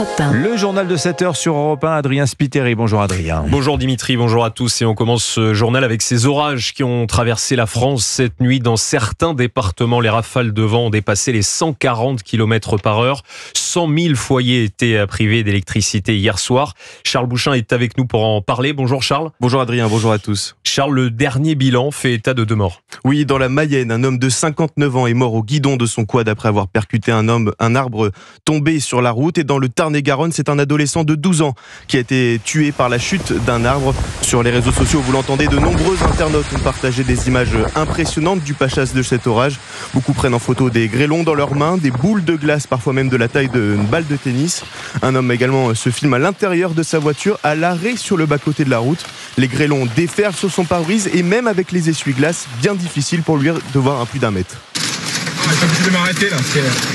Europe 1. Le journal de 7h sur Europe 1, Adrien Spiteri. Bonjour Adrien. Bonjour Dimitri, bonjour à tous. Et on commence ce journal avec ces orages qui ont traversé la France cette nuit. Dans certains départements, les rafales de vent ont dépassé les 140 km/h. 100 000 foyers étaient privés d'électricité hier soir. Charles Bouchin est avec nous pour en parler. Bonjour Charles. Bonjour Adrien, bonjour à tous. Charles, le dernier bilan fait état de 2 morts. Oui, dans la Mayenne, un homme de 59 ans est mort au guidon de son quad après avoir percuté un arbre tombé sur la route. Et dans le Tarn-et-Garonne, c'est un adolescent de 12 ans qui a été tué par la chute d'un arbre. Sur les réseaux sociaux, vous l'entendez, de nombreux internautes ont partagé des images impressionnantes du passage de cet orage. Beaucoup prennent en photo des grêlons dans leurs mains, des boules de glace, parfois même de la taille d'une balle de tennis. Un homme également se filme à l'intérieur de sa voiture, à l'arrêt sur le bas-côté de la route. Les grêlons déferlent sur son pare-brise et même avec les essuie-glaces, bien difficile pour lui de voir à plus d'1 mètre. Je suis obligé de m'arrêter là,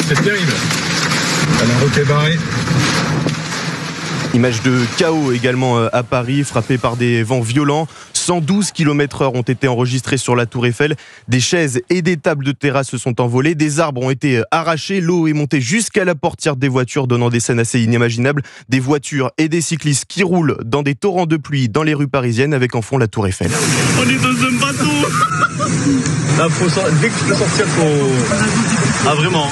c'est terrible. La route est barrée. Image de chaos également à Paris, frappé par des vents violents. 112 km/h ont été enregistrés sur la Tour Eiffel. Des chaises et des tables de terrasse se sont envolées. Des arbres ont été arrachés. L'eau est montée jusqu'à la portière des voitures, donnant des scènes assez inimaginables. Des voitures et des cyclistes qui roulent dans des torrents de pluie dans les rues parisiennes avec en fond la Tour Eiffel. On est dans un bateau. Là, dès que tu peux sortir, Ah, vraiment.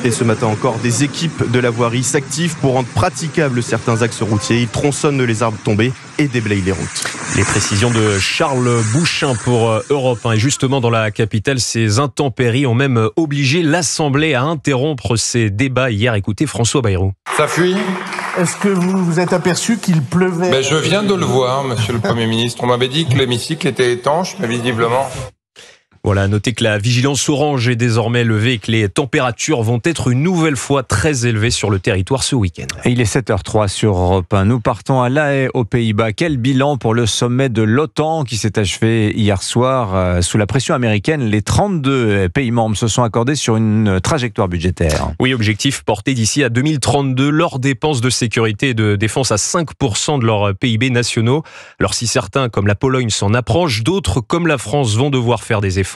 Et ce matin encore, des équipes de la voirie s'activent pour rendre praticables certains axes routiers. Ils tronçonnent les arbres tombés et déblayent les routes. Les précisions de Charles Bouchin pour Europe 1. Et justement, dans la capitale, ces intempéries ont même obligé l'Assemblée à interrompre ses débats hier. Écoutez François Bayrou. Ça fuit. Est-ce que vous vous êtes aperçu qu'il pleuvait ? Je viens de le voir, monsieur le Premier ministre. On m'avait dit que l'hémicycle était étanche, mais visiblement... Voilà, notez que la vigilance orange est désormais levée et que les températures vont être une nouvelle fois très élevées sur le territoire ce week-end. Et il est 7h03 sur Europe 1. Nous partons à La Haye, aux Pays-Bas. Quel bilan pour le sommet de l'OTAN qui s'est achevé hier soir sous la pression américaine. Les 32 pays membres se sont accordés sur une trajectoire budgétaire. Oui, objectif porté d'ici à 2032 leurs dépenses de sécurité et de défense à 5% de leur PIB nationaux. Alors si certains, comme la Pologne, s'en approchent, d'autres, comme la France, vont devoir faire des efforts.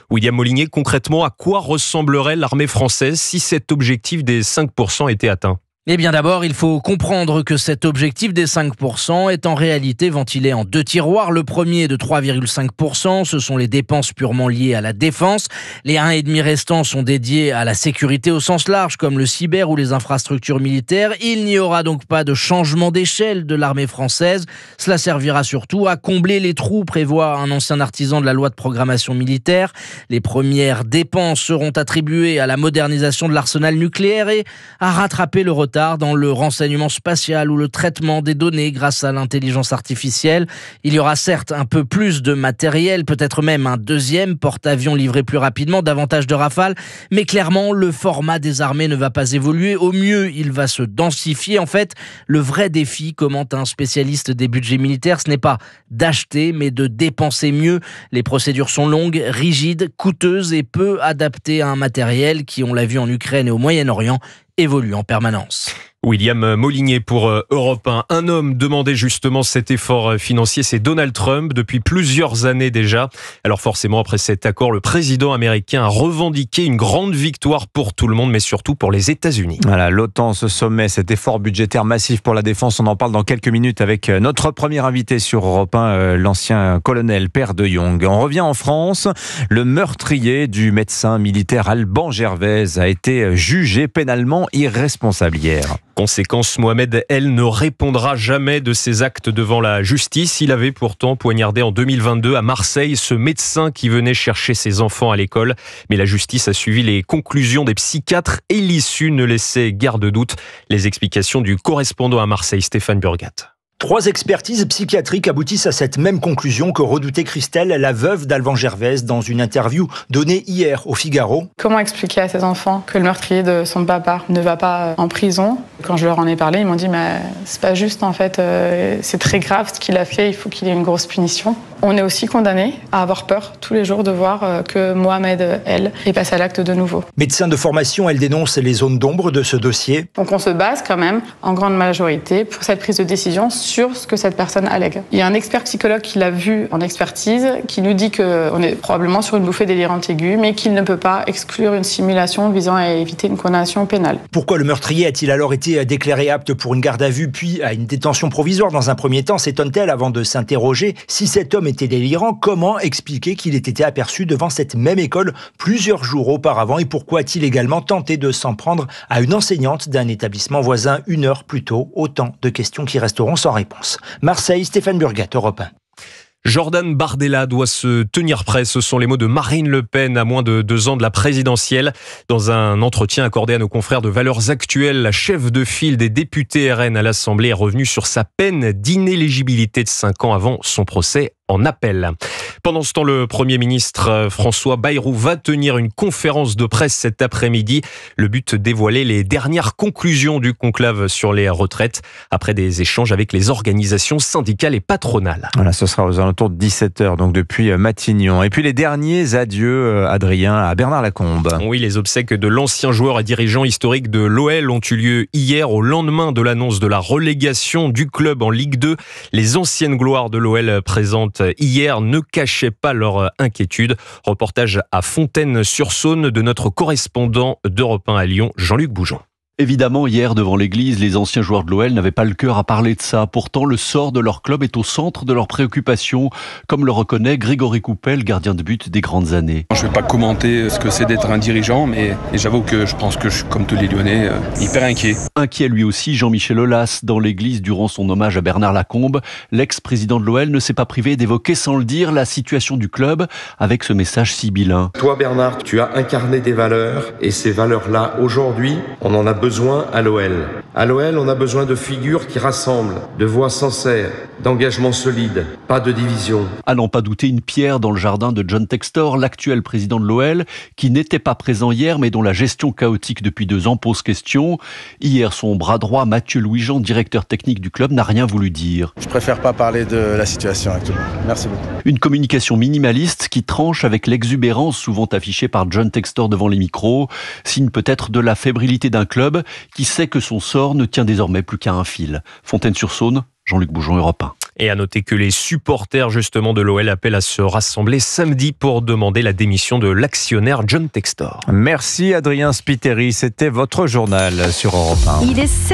William Molinier, concrètement, à quoi ressemblerait l'armée française si cet objectif des 5% était atteint ? Eh bien d'abord, il faut comprendre que cet objectif des 5% est en réalité ventilé en 2 tiroirs. Le premier de 3,5%, ce sont les dépenses purement liées à la défense. Les 1,5 restants sont dédiés à la sécurité au sens large, comme le cyber ou les infrastructures militaires. Il n'y aura donc pas de changement d'échelle de l'armée française. Cela servira surtout à combler les trous, prévoit un ancien artisan de la loi de programmation militaire. Les premières dépenses seront attribuées à la modernisation de l'arsenal nucléaire et à rattraper le retard dans le renseignement spatial ou le traitement des données grâce à l'intelligence artificielle. Il y aura certes un peu plus de matériel, peut-être même un 2e porte-avions livré plus rapidement, davantage de Rafales, mais clairement le format des armées ne va pas évoluer. Au mieux, il va se densifier. En fait, le vrai défi, commente un spécialiste des budgets militaires, ce n'est pas d'acheter, mais de dépenser mieux. Les procédures sont longues, rigides, coûteuses et peu adaptées à un matériel qui, on l'a vu en Ukraine et au Moyen-Orient, évolue en permanence. William Molinier pour Europe 1. Un homme demandait justement cet effort financier, c'est Donald Trump, depuis plusieurs années déjà. Alors forcément, après cet accord, le président américain a revendiqué une grande victoire pour tout le monde, mais surtout pour les États-Unis. Voilà, l'OTAN, ce sommet, cet effort budgétaire massif pour la défense, on en parle dans quelques minutes avec notre premier invité sur Europe 1, l'ancien colonel Père de Jong. On revient en France. Le meurtrier du médecin militaire Alban Gervaise a été jugé pénalement irresponsable hier. Conséquence, Mohamed El ne répondra jamais de ses actes devant la justice. Il avait pourtant poignardé en 2022 à Marseille ce médecin qui venait chercher ses enfants à l'école. Mais la justice a suivi les conclusions des psychiatres et l'issue ne laissait guère de doute. Les explications du correspondant à Marseille, Stéphane Burgat. 3 expertises psychiatriques aboutissent à cette même conclusion que redoutait Christelle, la veuve d'Alban Gervaise, dans une interview donnée hier au Figaro. Comment expliquer à ses enfants que le meurtrier de son papa ne va pas en prison ? Quand je leur en ai parlé, ils m'ont dit mais c'est pas juste en fait, c'est très grave ce qu'il a fait, il faut qu'il ait une grosse punition. On est aussi condamné à avoir peur tous les jours de voir que Mohamed El est passé à l'acte de nouveau. Médecin de formation, elle dénonce les zones d'ombre de ce dossier. Donc on se base quand même en grande majorité pour cette prise de décision sur ce que cette personne allègue. Il y a un expert psychologue qui l'a vu en expertise, qui nous dit qu'on est probablement sur une bouffée délirante aiguë, mais qu'il ne peut pas exclure une simulation visant à éviter une condamnation pénale. Pourquoi le meurtrier a-t-il alors été déclaré apte pour une garde à vue puis à une détention provisoire dans un premier temps, s'étonne-t-elle avant de s'interroger. Si cet homme était délirant, comment expliquer qu'il ait été aperçu devant cette même école plusieurs jours auparavant et pourquoi a-t-il également tenté de s'en prendre à une enseignante d'un établissement voisin 1 heure plus tôt? Autant de questions qui resteront sans réponse. Marseille, Stéphane Burgat, Europe 1. Jordan Bardella doit se tenir prêt. Ce sont les mots de Marine Le Pen à moins de 2 ans de la présidentielle. Dans un entretien accordé à nos confrères de Valeurs Actuelles, la chef de file des députés RN à l'Assemblée est revenue sur sa peine d'inéligibilité de 5 ans avant son procès en appel. Pendant ce temps, le Premier ministre François Bayrou va tenir une conférence de presse cet après-midi. Le but, dévoiler les dernières conclusions du conclave sur les retraites après des échanges avec les organisations syndicales et patronales. Voilà, ce sera aux alentours de 17h, donc depuis Matignon. Et puis les derniers adieux, Adrien, à Bernard Lacombe. Oui, les obsèques de l'ancien joueur et dirigeant historique de l'OL ont eu lieu hier au lendemain de l'annonce de la relégation du club en Ligue 2. Les anciennes gloires de l'OL présentes hier ne cachaient pas leur inquiétude. Reportage à Fontaine-sur-Saône de notre correspondant d'Europe 1 à Lyon, Jean-Luc Bougeon. Évidemment, hier, devant l'église, les anciens joueurs de l'OL n'avaient pas le cœur à parler de ça. Pourtant, le sort de leur club est au centre de leurs préoccupations, comme le reconnaît Grégory Coupel, gardien de but des grandes années. Je ne vais pas commenter ce que c'est d'être un dirigeant, mais j'avoue que je pense que je suis, comme tous les Lyonnais, hyper inquiet. Inquiet lui aussi, Jean-Michel Aulas. Dans l'église, durant son hommage à Bernard Lacombe, l'ex-président de l'OL ne s'est pas privé d'évoquer sans le dire la situation du club avec ce message sibyllin. Toi, Bernard, tu as incarné des valeurs, et ces valeurs-là, aujourd'hui, on en a besoin à l'OL. À l'OL, on a besoin de figures qui rassemblent, de voix sincères, d'engagement solide, pas de division. À n'en pas douter, une pierre dans le jardin de John Textor, l'actuel président de l'OL, qui n'était pas présent hier, mais dont la gestion chaotique depuis 2 ans pose question. Hier, son bras droit, Mathieu Louis-Jean, directeur technique du club, n'a rien voulu dire. Je préfère pas parler de la situation actuellement. Merci beaucoup. Une communication minimaliste qui tranche avec l'exubérance souvent affichée par John Textor devant les micros, signe peut-être de la fébrilité d'un club qui sait que son sort ne tient désormais plus qu'à un fil. Fontaine-sur-Saône, Jean-Luc Bougeon, Europe 1. Et à noter que les supporters justement de l'OL appellent à se rassembler samedi pour demander la démission de l'actionnaire John Textor. Merci Adrien Spiteri, c'était votre journal sur Europe 1.